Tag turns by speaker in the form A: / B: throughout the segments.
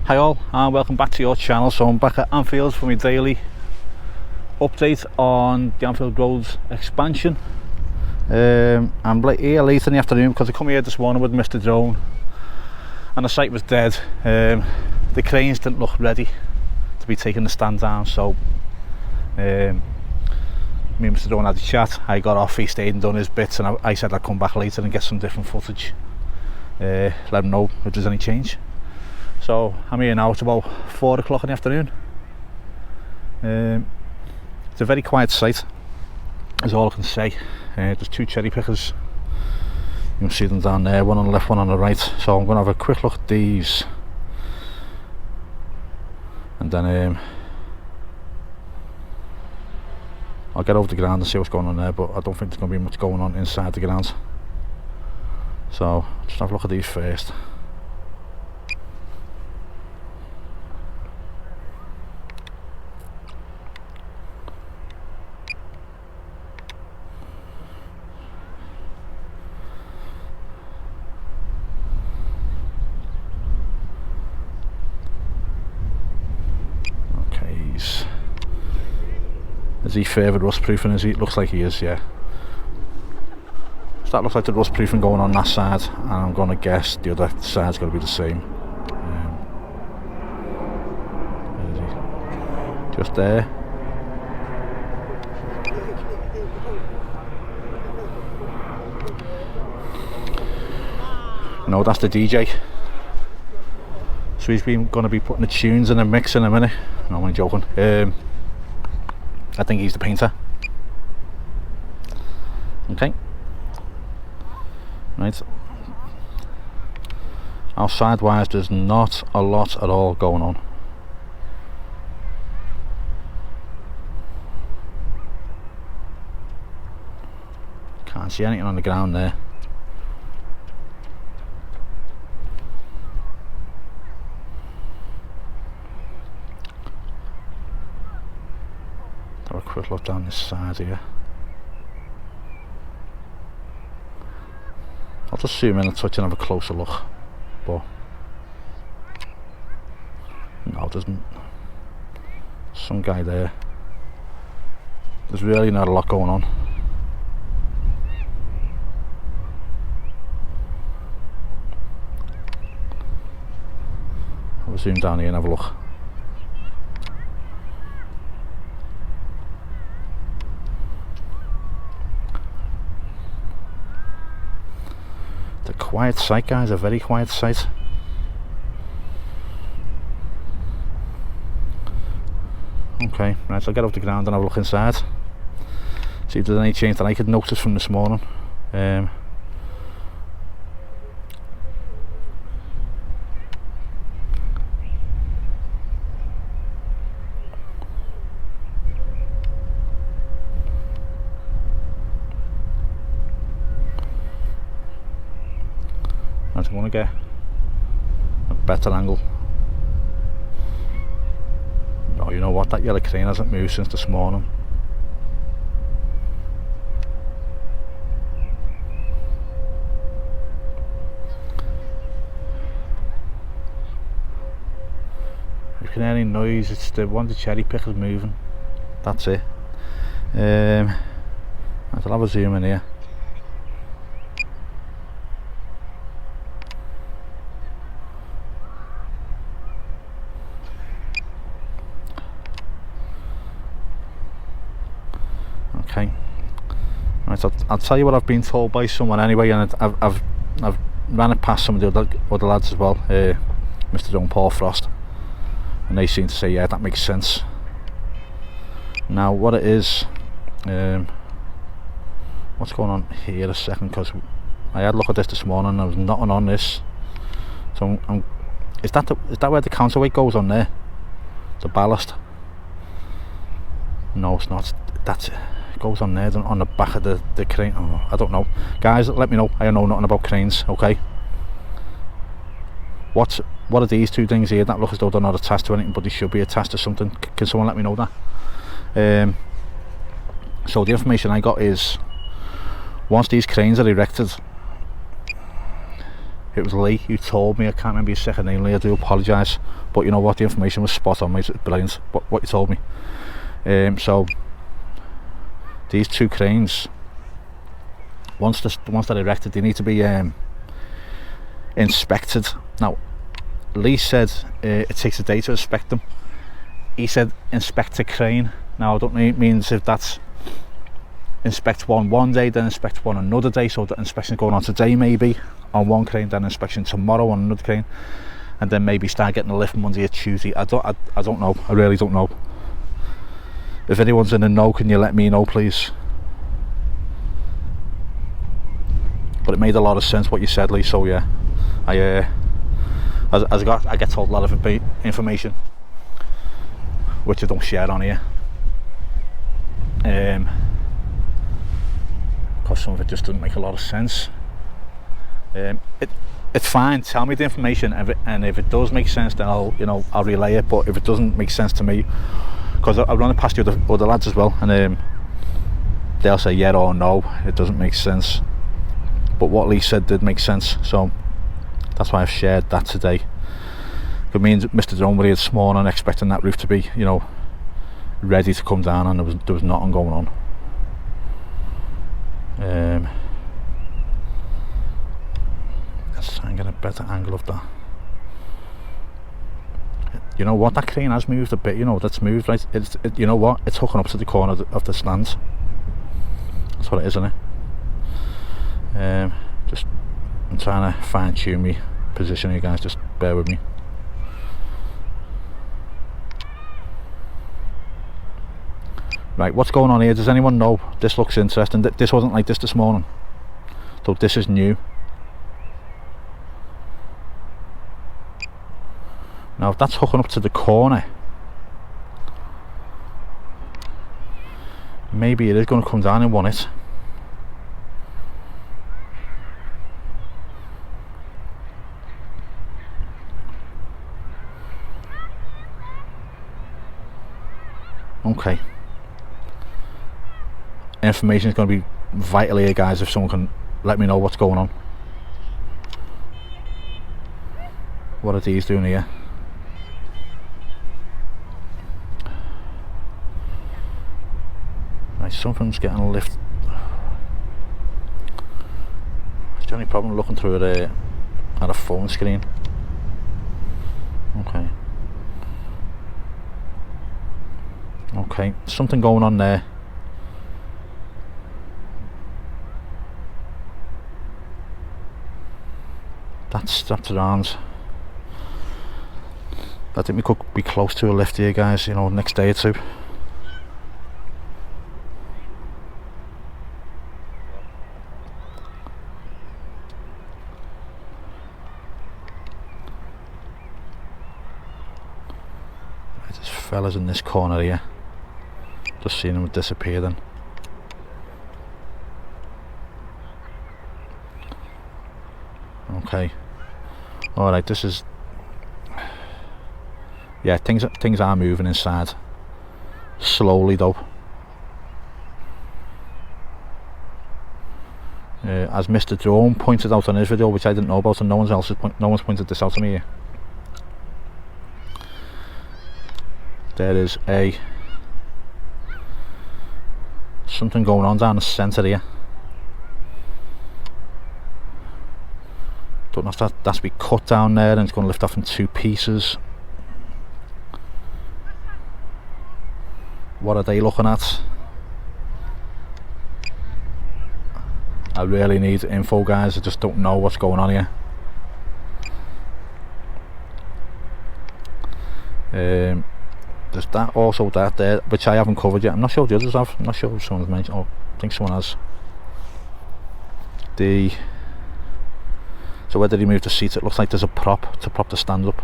A: Hi all, and welcome back to your channel. So I'm back at Anfield for my daily update on the Anfield Road's expansion. I'm here late in the afternoon because I come here this morning with Mr. Drone and the site was dead. The cranes didn't look ready to be taking the stand down, so me and Mr. Drone had a chat. I got off, he stayed and done his bits, and I said I'd come back later and get some different footage, let him know if there's any change. So I'm here now. It's about 4 o'clock in the afternoon. It's a very quiet site, is all I can say. There's two cherry pickers, you can see them down there, one on the left, one on the right. So I'm going to have a quick look at these, and then I'll get over the ground and see what's going on there, but I don't think there's going to be much going on inside the ground. So just have a look at these first. Is he further rust proofing? Is he? It looks like he is, yeah. So that looks like the rust proofing going on that side, and I'm going to guess the other side's going to be the same. Just there. No, that's the DJ. So he's going to be putting the tunes in the mix in a minute. No, I'm only joking. I think he's the painter. Okay. Right. Outside wise, there's not a lot at all going on. Can't see anything on the ground there. Have a quick look down this side here. I'll just zoom in a touch and have a closer look, but no, there's some guy there. There's really not a lot going on. I'll zoom down here and have a look. Quiet site, guys, a very quiet site. Okay, right, so I'll get off the ground and have a look inside, see if there's any change that I could notice from this morning. I want to get a better angle. No, you know what, that yellow crane hasn't moved since this morning. If you can hear any noise, it's the one of the cherry pickers moving. That's it. I'll have a zoom in here. Okay, right, I'll tell you what I've been told by someone anyway, and I've ran it past some of the other lads as well, Mr. John Paul Frost, and they seem to say, yeah, that makes sense. Now what it is, what's going on here a second, because I had a look at this morning and there was nothing on this. So is that where the counterweight goes on there, the ballast? No, it's not. That's it. Goes on there, on the back of the crane. Oh, I don't know, guys, let me know. I don't know nothing about cranes. Okay, what are these two things here that look as though they're not attached to anything, but they should be attached to something? Can someone let me know that? So the information I got is, once these cranes are erected, it was Lee who told me. I can't remember his second name, Lee, I do apologise, but you know what, the information was spot on, mate. It's brilliant what you told me. So these 2 cranes, once they're erected, they need to be inspected. Now Lee said it takes a day to inspect them. He said inspect a crane. Now I don't know, it means if that's inspect one day, then inspect one another day, so the inspection going on today maybe on one crane, then inspection tomorrow on another crane, and then maybe start getting a lift Monday or Tuesday. I don't know, I really don't know. If anyone's in the know, can you let me know, please? But it made a lot of sense what you said, Lee, so yeah, I get told a lot of information which I don't share on here, because some of it just doesn't make a lot of sense. It's fine, tell me the information, and if it does make sense, then I'll relay it. But if it doesn't make sense to me, because I run it past the other lads as well, and they'll say yeah or no, it doesn't make sense. But what Lee said did make sense, so that's why I've shared that today. It means Mr. Drone were here this morning expecting that roof to be, ready to come down, and there was nothing going on. Let's try and get a better angle of that. You know what, that crane has moved a bit, that's moved, right? You know what, it's hooking up to the corner of the stand. That's what it is, isn't it? Just, I'm trying to fine tune me position, you guys, just bear with me. Right, what's going on here? Does anyone know? This looks interesting. This wasn't like this morning, so this is new. Now if that's hooking up to the corner, maybe it is going to come down in one hit. Okay. Information is going to be vital here, guys, if someone can let me know what's going on. What are these doing here? Right, something's getting a lift. It's the only problem looking through it at a phone screen. Okay, something going on there. That's strapped around. I think we could be close to a lift here, guys, next day or two. Right, there's fellas in this corner here. Just seen them disappear then. Okay. Alright, this is... yeah, things are moving inside. Slowly though. As Mr. Drone pointed out on his video, which I didn't know about, and no one's pointed this out to me here. There is something going on down the centre here. Don't know if that's to be cut down there and it's going to lift off in 2 pieces. What are they looking at? I really need info, guys. I just don't know what's going on here. There's that, also that there, which I haven't covered yet. I'm not sure if the others have. I'm not sure if someone's mentioned. Oh, I think someone has. So where did he move the seats? It looks like there's a prop to prop the stand up.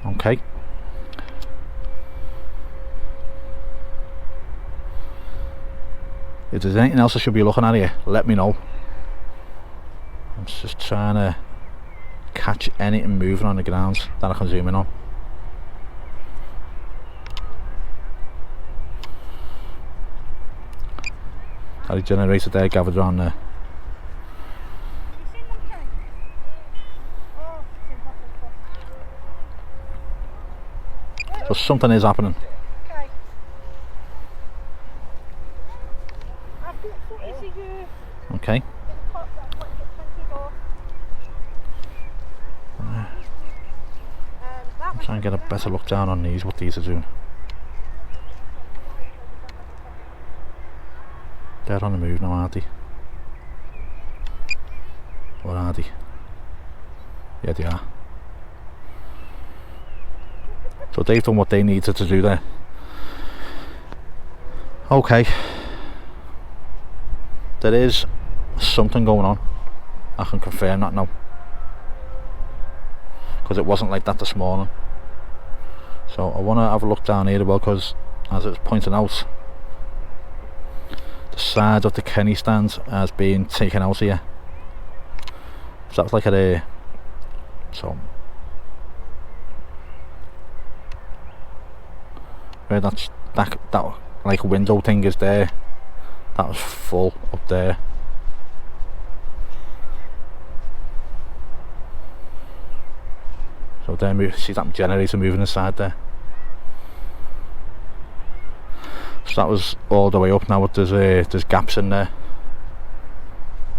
A: Okay. If there's anything else I should be looking at here, let me know. I'm just trying to catch anything moving on the ground that I can zoom in on. Had a generator there gathered around there. So something is happening. Okay. I'm trying to get a better look down on these, what these are doing. They're on the move now, aren't they? Or are they? Yeah, they are. So they've done what they needed to do there. Okay. There is something going on. I can confirm that now. Because it wasn't like that this morning. So I want to have a look down here as well, because as it was pointing out, the side of the Kenny stand has been taken out here. So that's like a so where that like window thing is there, that was full up there. So there, see that generator moving aside there. So that was all the way up now, but there's gaps in there.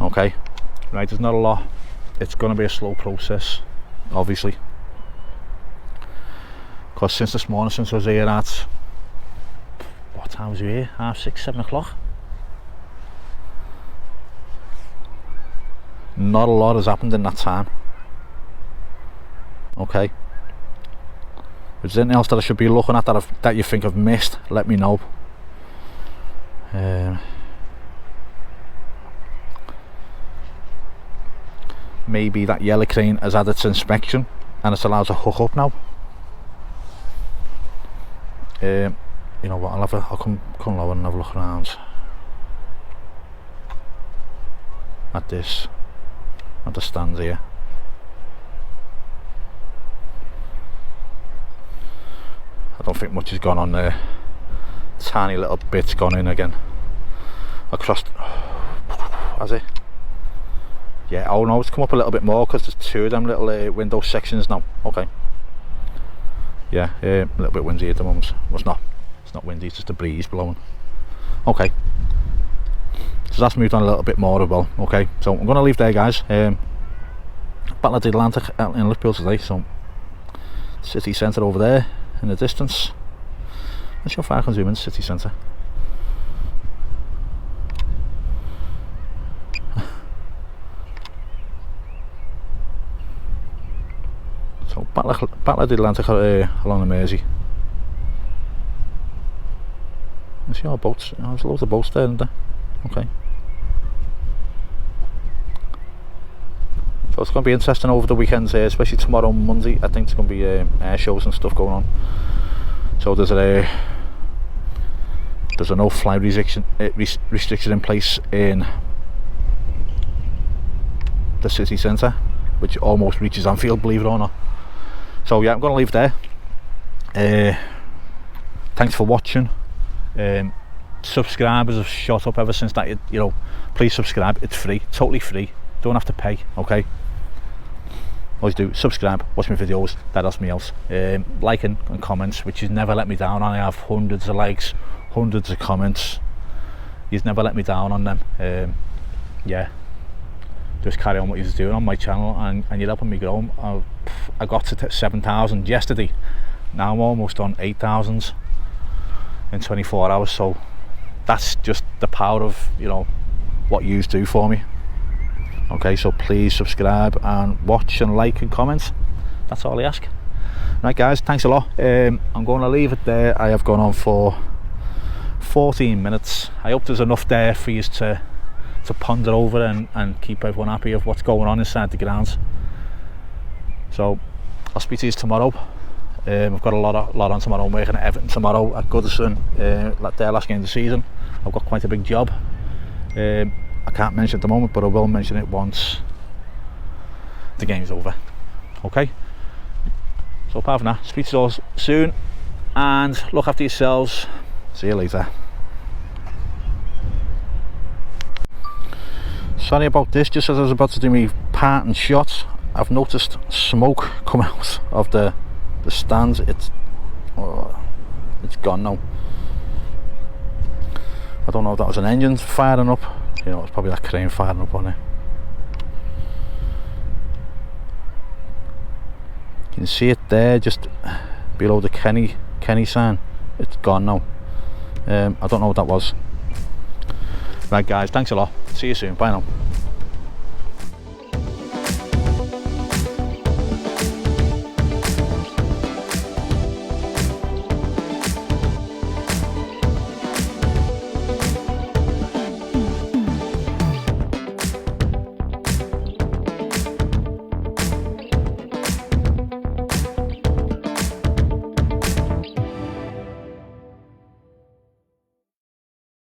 A: Okay, right, there's not a lot. It's going to be a slow process, obviously. Because since this morning, since I was here at, what time was you here? 6:30, 7 o'clock? Not a lot has happened in that time. Okay. If there's anything else that I should be looking at that you think I've missed, let me know. Maybe that yellow crane has had its inspection and it's allowed to hook up now. You know what? I'll come lower and have a look around at this, at the stands here. I don't think much has gone on there. Tiny little bits gone in again. Across. Has it? Yeah. Oh no, it's come up a little bit more because there's two of them little window sections now. Okay. Yeah, a little bit windy at the moment. Well, it's not windy, it's just a breeze blowing. Okay. So that's moved on a little bit more as well. Okay, so I'm going to leave there, guys. Battle of the Atlantic in Liverpool today. So city centre over there in the distance. Let's see how far I can zoom in city centre. So Battle of the Atlantic along the Mersey. Let's see our boats. Oh, there's loads of boats there, isn't there? Okay. So it's going to be interesting over the weekends, especially tomorrow and Monday. I think there's going to be air shows and stuff going on. So there's a no-fly restriction in place in the city centre, which almost reaches Anfield, believe it or not. So yeah, I'm going to leave there. Thanks for watching. Subscribers have shot up ever since that. You know, please subscribe. It's free, totally free. Don't have to pay. Okay. Always do subscribe, watch my videos. That helps me out. Liking and comments, which has never let me down. I have hundreds of likes, hundreds of comments. You've never let me down on them. Yeah, just carry on what you're doing on my channel, and you're helping me grow. I got to 7,000 yesterday. Now I'm almost on 8,000 in 24 hours. So that's just the power of, you know, what you do for me. Okay, so please subscribe and watch and like and comment. That's all I ask. Right, guys, thanks a lot. I'm going to leave it there. I have gone on for 14 minutes. I hope there's enough there for you to ponder over and keep everyone happy of what's going on inside the grounds. So I'll speak to you tomorrow. I've got a lot on tomorrow. I'm working at Everton tomorrow at Goodison, their last game of the season. I've got quite a big job. I can't mention it at the moment, but I will mention it once the game's over. Okay, so apart from that, speak to you all soon and look after yourselves. See you later. sorry about this. Just as I was about to do my parting shots, I've noticed smoke come out of the stands. It's gone now. I don't know if that was an engine firing up. You know, it's probably that crane firing up on it. You can see it there, just below the Kenny sign. It's gone now. I don't know what that was. Right guys, thanks a lot. See you soon. Bye now.